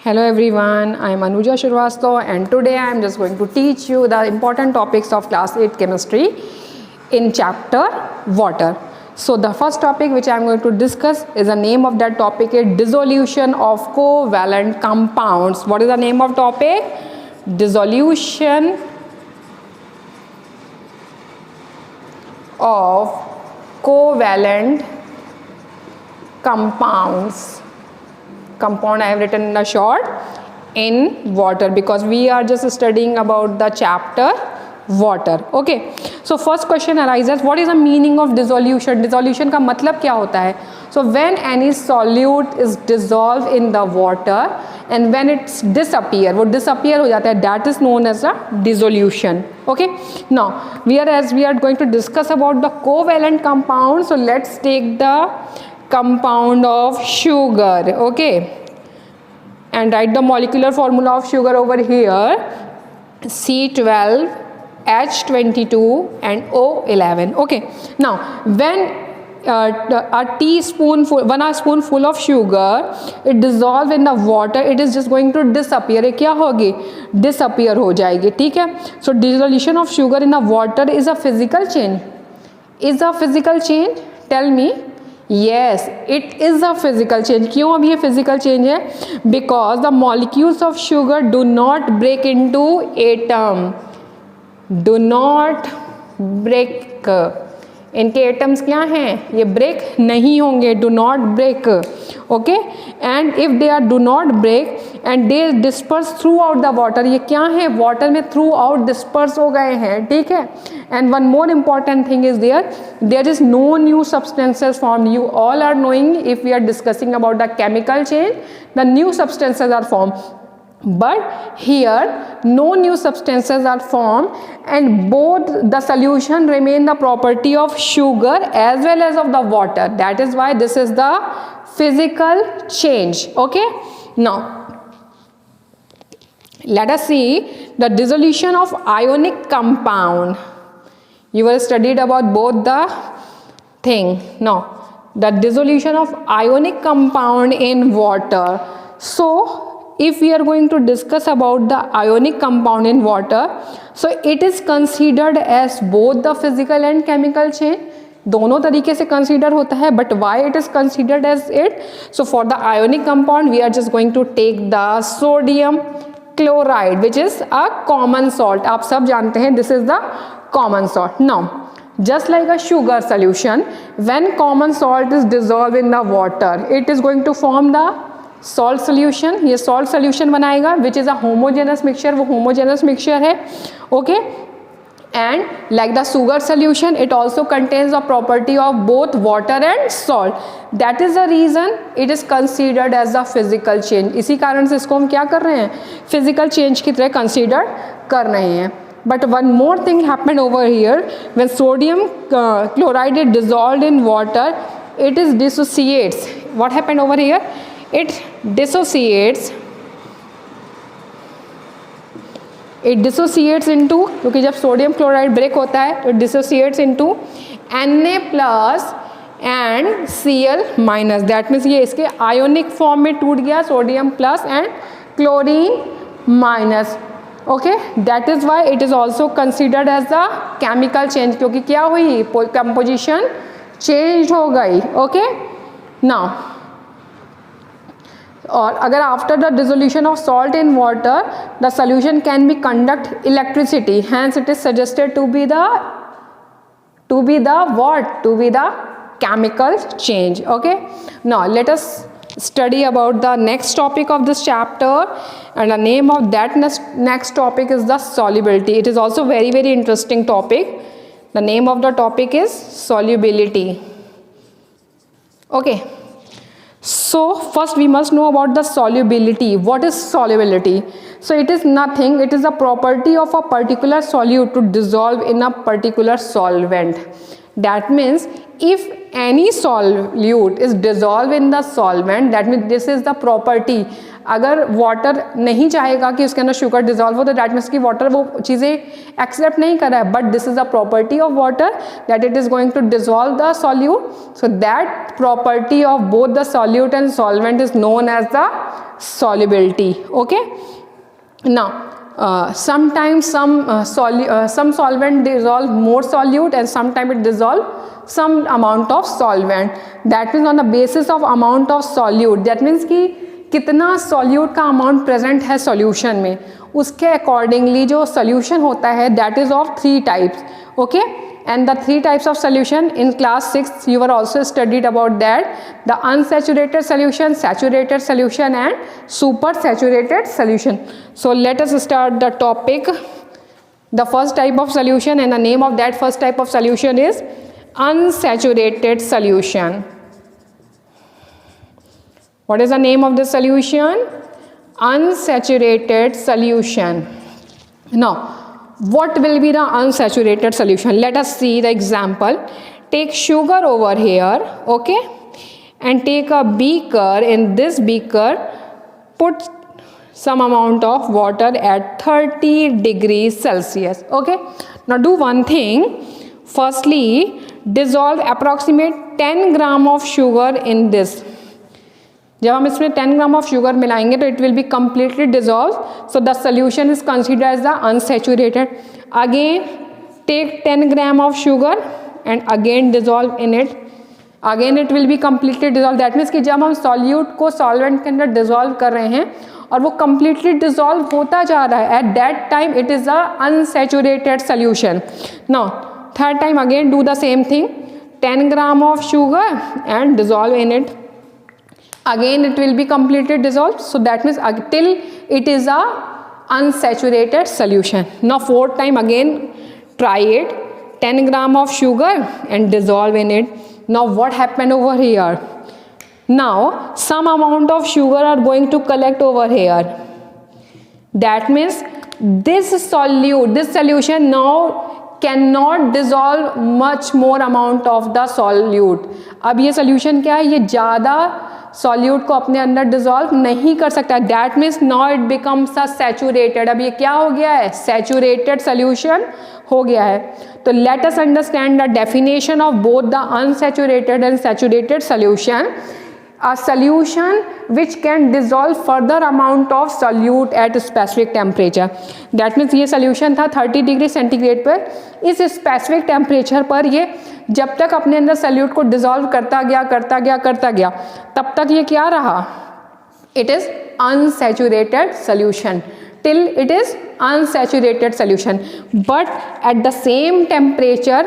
Hello everyone, I am Anuja Shrivastava and today I am just going to teach you the important topics of class 8 chemistry in chapter water. So the first topic which I am going to discuss is the name of that topic is dissolution of covalent compounds. What is the name of topic? Dissolution of covalent compounds. Compound I have written in the short in water because we are just studying about the chapter water. Okay, so first question arises, what is the meaning of dissolution? Dissolution का मतलब क्या होता है? So when any solute is dissolved in the water and when it's disappear, वो disappear हो जाता है, that is known as a dissolution. Okay, now we are going to discuss about the covalent compound. So let's take the compound of sugar. Okay, and write the molecular formula of sugar over here, C12 H22 and O11. Okay, now when a teaspoonful, 1 spoonful of sugar it dissolve in the water, it is just going to disappear. ये क्या होगी? Disappear हो जाएगी. ठीक है. So dissolution of sugar in the water is a physical change. Is a physical change? Tell me. Yes, it is a physical change. क्यों अब ये physical change है? Because the molecules of sugar do not break into atom. Do not break. इनके atoms क्या हैं? ये break नहीं होंगे. Do not break. Okay? And if they are do not break and they disperse throughout the water, ये क्या है? Water में throughout disperse हो गए हैं. ठीक है? And one more important thing is there is no new substances formed. You all are knowing, if we are discussing about the chemical change, the new substances are formed. But here no new substances are formed and both the solution remain the property of sugar as well as of the water. That is why this is the physical change. Okay, now let us see the dissolution of ionic compound. You were studied about both the thing. Now the dissolution of ionic compound in water. So if we are going to discuss about the ionic compound in water, so it is considered as both the physical and chemical change. दोनों तरीके से consider होता है, but why it is considered as it? So for the ionic compound we are just going to take the sodium chloride, which is a common salt. आप सब जानते हैं this is the common salt. Now just like a sugar solution, when common salt is dissolved in the water, it is going to form the salt solution. ये salt solution बनाएगा which is a homogeneous mixture. वो homogeneous mixture है. Okay, and like the sugar solution, it also contains the property of both water and salt. That is the reason it is considered as a physical change. इसी कारण से इसको हम क्या कर रहे हैं? Physical change की तरह consider कर रहे हैं. But one more thing happened over here. When sodium chloride is dissolved in water, it is dissociates. What happened over here? It dissociates into, क्योंकि जब सोडियम क्लोराइड ब्रेक होता है तो dissociates into Na plus and Cl minus. That means ये इसके ionic form में टूट गया, sodium plus and chlorine minus. Okay, that is why it is also considered as the chemical change, क्योंकि क्या हुई? कंपोजिशन चेंज हो गई. ओके, नाउ और अगर after the dissolution of salt in water the solution can be conduct electricity, hence it is suggested to be the chemical change. Okay, now let us study about the next topic of this chapter, and the name of that next topic is the solubility. It is also very interesting topic. The name of the topic is solubility. Okay, so first we must know about the solubility. What is solubility? So it is nothing, it is a property of a particular solute to dissolve in a particular solvent. That means if any solute is dissolved in the solvent, that means this is the property. अगर water नहीं चाहेगा कि उसके अंदर sugar dissolve हो तो that means कि water वो चीज़ें एक्सेप्ट नहीं कर रहा है, but this is the property of water that it is going to dissolve the solute. So that property of both the solute and solvent is known as the solubility. Okay, now sometimes some solvent dissolve more solute and sometimes it dissolve some amount of solvent. That means on the basis of amount of solute, that means कि कितना solute का amount present है solution में, उसके accordingly जो solution होता है that is of 3 types. Okay, and the 3 types of solution in class 6 you were also studied about that, the unsaturated solution, saturated solution and super saturated solution. So let us start the topic. The first type of solution, and the name of that first type of solution is unsaturated solution. What is the name of this solution? Unsaturated solution. Now what will be the unsaturated solution? Let us see the example. Take sugar over here, okay, and take a beaker. In this beaker put some amount of water at 30 degrees Celsius. Okay, now do one thing. Firstly, dissolve approximate 10 gram of sugar in this. जब हम इसमें 10 gram of sugar मिलाएंगे तो it will be completely dissolve, so the solution is considered as the unsaturated. Again take 10 gram of sugar and again dissolve in it, again it will be completely dissolve. That means कि जब हम solute को solvent के अंदर dissolve कर रहे हैं और वो कम्प्लीटली डिजॉल्व होता जा रहा है, at that time it is a unsaturated solution. Now third time again do the same thing, 10 gram of sugar and dissolve in it. Again it will be completely dissolved, so that means till it is a unsaturated solution. Now fourth time again try it, 10 gram of sugar and dissolve in it. Now what happened over here? Now some amount of sugar are going to collect over here. That means this solute, this solution now cannot dissolve much more amount of the solute. अब ये solution क्या है, ये ज़्यादा solute को अपने अंदर dissolve नहीं कर सकता. That means now it becomes a saturated. अब ये क्या हो गया है, सैचुरेटेड सोल्यूशन हो गया है. तो let us understand the definition of both the unsaturated and saturated solution. A solution which can dissolve further amount of solute at specific temperature. That means ये solution था 30 डिग्री सेंटीग्रेड पर. इस specific temperature पर ये जब तक अपने अंदर सल्यूट को डिजॉल्व करता गया तब तक ये क्या रहा, it is unsaturated solution till it is unsaturated solution. But at the same temperature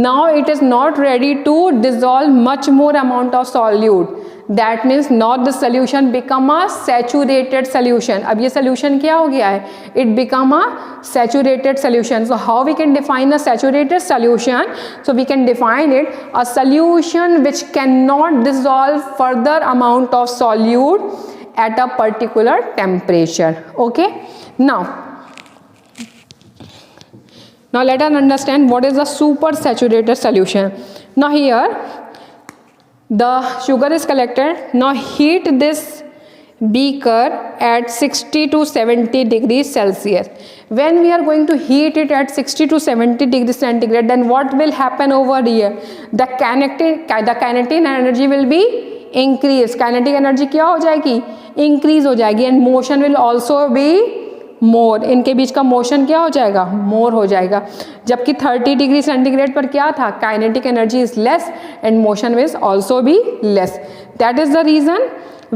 now it is not ready to dissolve much more amount of solute. That means not the solution become a saturated solution. अब ये solution क्या हो गया है, it become a saturated solution. So how we can define a saturated solution? So we can define it a solution which cannot dissolve further amount of solute at a particular temperature. Okay, now let us understand what is the super saturated solution. Now here the sugar is collected. Now heat this beaker at 60 to 70 degrees Celsius. When we are going to heat it at 60 to 70 degrees centigrade, then what will happen over here? The kinetic energy will be increased. Kinetic energy क्या हो जाएगी, increase हो जाएगी, and motion will also be मोर. इनके बीच का motion क्या हो जाएगा, मोर हो जाएगा. जबकि 30 डिग्री सेंटीग्रेड पर क्या था, kinetic energy is less and motion will also be less. That is the reason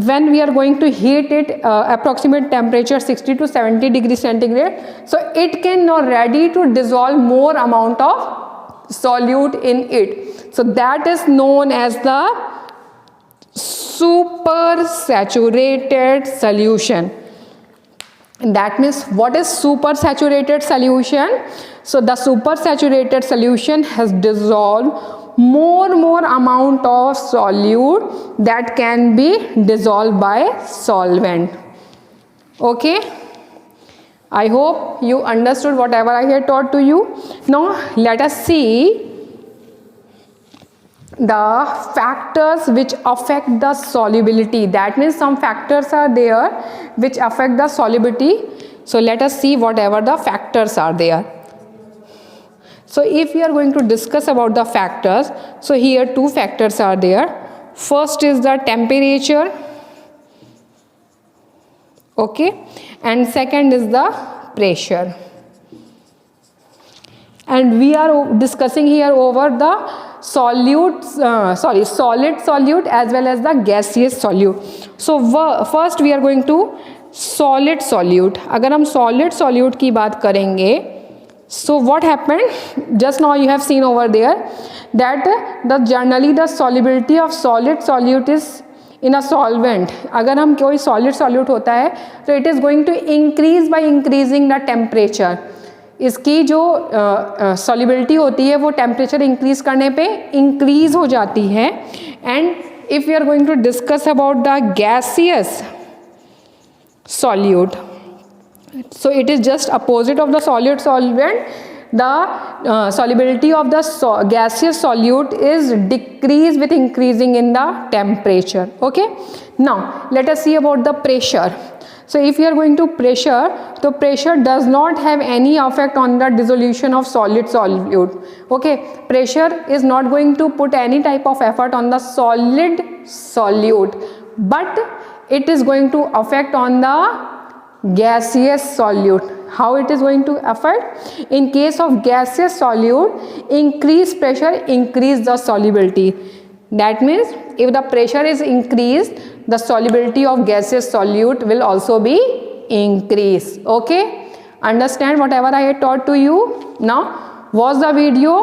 when we are going to heat it approximate temperature 60 to 70 degree centigrade, so it can now ready to dissolve more amount of solute in it. So that is known as the super saturated solution. And that means what is super saturated solution? So the super saturated solution has dissolved more amount of solute that can be dissolved by solvent. Okay, I hope you understood whatever I had taught to you. Now let us see the factors which affect the solubility. That means some factors are there which affect the solubility. So let us see whatever the factors are there. So if we are going to discuss about the factors, so here two factors are there. First is the temperature, okay, and second is the pressure. And we are discussing here over the solid solute as well as the gaseous solute. So first we are going to solid solute. अगर हम solid solute की बात करेंगे, so what happened just now, you have seen over there that generally the solubility of solid solute is in a solvent. अगर हम कोई solid solute होता है तो it is going to increase by increasing the temperature. इसकी जो solubility होती है वो temperature increase करने पे increase हो जाती है. And if we are going to discuss about the gaseous solute, so it is just opposite of the solid solvent. The solubility of the gaseous solute is decreased with increasing in the temperature. Okay, now let us see about the pressure. So if you are going to pressure, the pressure does not have any effect on the dissolution of solid solute. Okay, pressure is not going to put any type of effort on the solid solute, but it is going to affect on the gaseous solute. How it is going to affect? In case of gaseous solute, increase pressure, increase the solubility. That means if the pressure is increased, the solubility of gaseous solute will also be increased. Okay, understand whatever I had taught to you? Now watch the video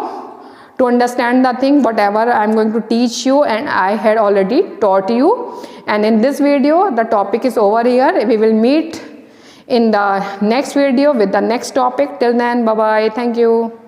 to understand the thing whatever I am going to teach you and I had already taught you. And in this video the topic is over here. We will meet in the next video with the next topic. Till then, bye bye. Thank you.